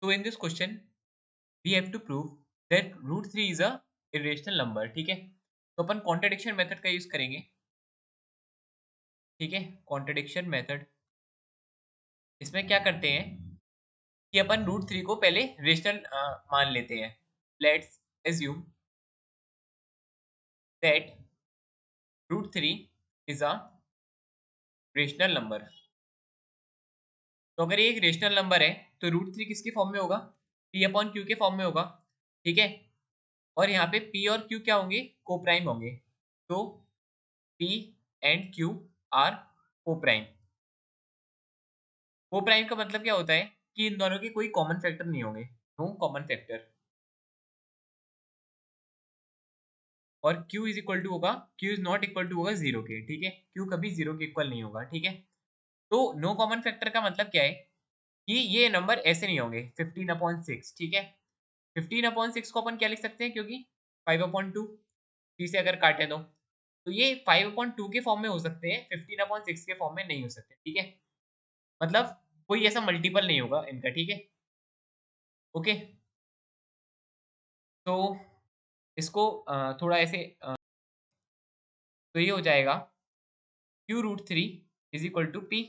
So in this question we have to prove that root 3 is a irrational number. ठीक है, तो अपन contradiction method का use करेंगे. ठीक है, कॉन्ट्रडिक्शन मेथड. इसमें क्या करते हैं कि अपन रूट 3 को पहले रेशनल मान लेते हैं. Let's assume that root 3 is a rational number. तो अगर ये एक रेशनल नंबर है तो रूट 3 किसके फॉर्म में होगा? p अपॉन क्यू के फॉर्म में होगा. ठीक है, और यहाँ पे p और q क्या होंगे? को प्राइम होंगे. तो p एंड q आर को प्राइम. को प्राइम का मतलब क्या होता है कि इन दोनों के कोई कॉमन फैक्टर नहीं होंगे. No common factor. और q इज इक्वल टू होगा, q is not equal to होगा जीरो के. ठीक है, q कभी जीरो के इक्वल नहीं होगा. ठीक है, तो नो कॉमन फैक्टर का मतलब क्या है कि ये नंबर ऐसे नहीं होंगे 15/6. ठीक है, 15/6 को अपन क्या लिख सकते हैं, क्योंकि 5/2 3 से अगर काटे तो ये 5/2 के फॉर्म में हो सकते हैं, 15/6 के फॉर्म में नहीं हो सकते. ठीक है, मतलब कोई ऐसा मल्टीपल नहीं होगा इनका. ठीक है, ओके. तो इसको थोड़ा ऐसे तो ये हो जाएगा q root 3 is equal to p.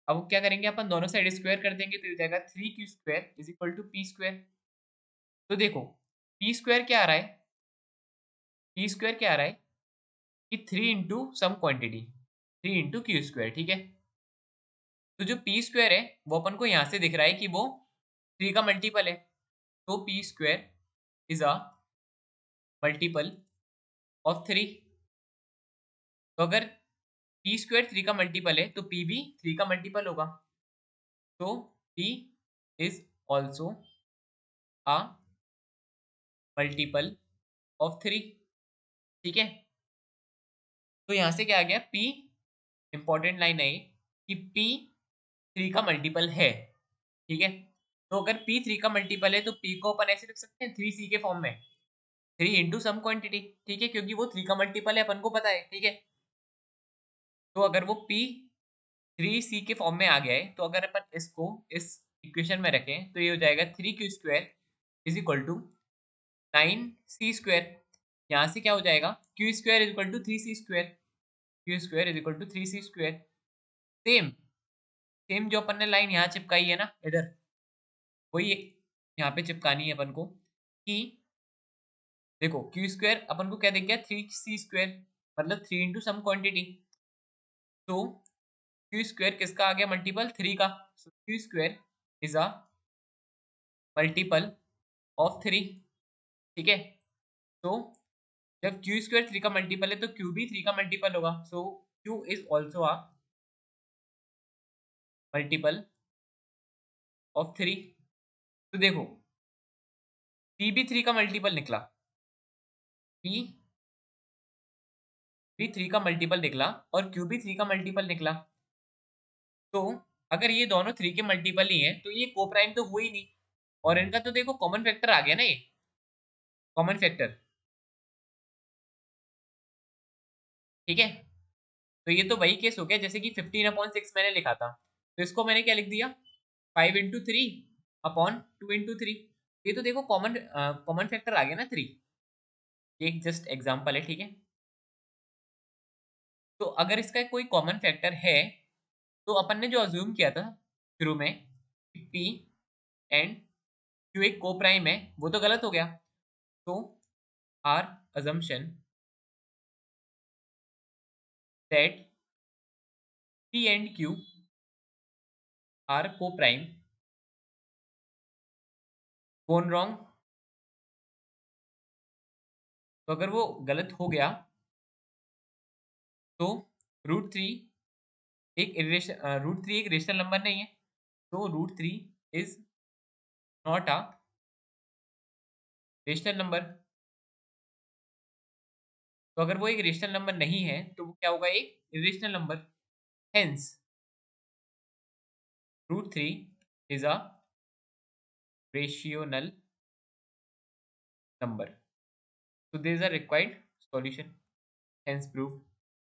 अब क्या करेंगे अपन, दोनों साइड स्क्वायर कर देंगे तो ये हो जाएगा 3q² is equal to p². तो देखो p² क्या आ रहा है, p² क्या आ रहा है कि 3 into some quantity, 3 into q². ठीक है, तो जो p² है वो अपन को यहाँ से दिख रहा है कि वो 3 का मल्टीपल है. तो p² is a multiple of 3. तो अगर p² 3 का मल्टीपल है तो p भी 3 का मल्टीपल होगा. तो p is also a multiple of 3. ठीक है, तो यहाँ से क्या आ गया, p इंपॉर्टेंट लाइन है कि p 3 का मल्टीपल है. ठीक है, तो अगर p 3 का मल्टीपल है तो p को अपन ऐसे लिख सकते हैं 3c के फॉर्म में, 3 इंटू सम क्वांटिटी. ठीक है, क्योंकि वो 3 का मल्टीपल है, अपन को पता है. ठीक है, तो अगर वो p 3c के फॉर्म में आ गया है तो अगर अपन इसको इस इक्वेशन में रखें तो ये हो जाएगा 3q² is equal to 9c². यहाँ से क्या हो जाएगा, q² is equal to 3c², q² is equal to 3c². Same same जो अपन ने लाइन यहाँ चिपकाई है ना इधर, वही यहाँ पे चिपकानी है अपन को कि देखो q² अपन को क्या दिख गया, 3c², मतलब 3 इंटू सम क्वांटिटी. तो q² किसका आ गया मल्टीपल, 3 का. सो q² is a multiple of 3. ठीक है, तो जब q² 3 का मल्टीपल है तो q भी 3 का मल्टीपल होगा. सो q is also a multiple of 3. तो देखो p भी 3 का मल्टीपल निकला, p भी 3 का मल्टीपल निकला और q भी 3 का मल्टीपल निकला. तो अगर ये दोनों 3 के मल्टीपल ही हैं तो ये को प्राइम तो हुआ ही नहीं. और इनका तो देखो कॉमन फैक्टर आ गया ना, ये कॉमन फैक्टर. ठीक है, तो ये तो वही केस हो गया जैसे कि 15/6 मैंने लिखा था, तो इसको मैंने क्या लिख दिया, 5/3/2/3. ये तो देखो कॉमन कॉमन फैक्टर आ गया ना 3. ये एक जस्ट एग्जांपल है. ठीक है, तो अगर इसका कोई कॉमन फैक्टर है तो अपन ने जो अज्यूम किया था शुरू में p एंड q एक को प्राइम है, वो तो गलत हो गया. तो are assumption that p and q are co-prime gone wrong. तो अगर वो गलत हो गया तो रूट थ्री एक रेशनल नंबर नहीं है. तो root 3 is not a rational number. तो अगर वो एक रेशनल नंबर नहीं है तो वो क्या होगा, एक irrational number. Hence root 3 is a rational number. So there is a required solution. Hence proof.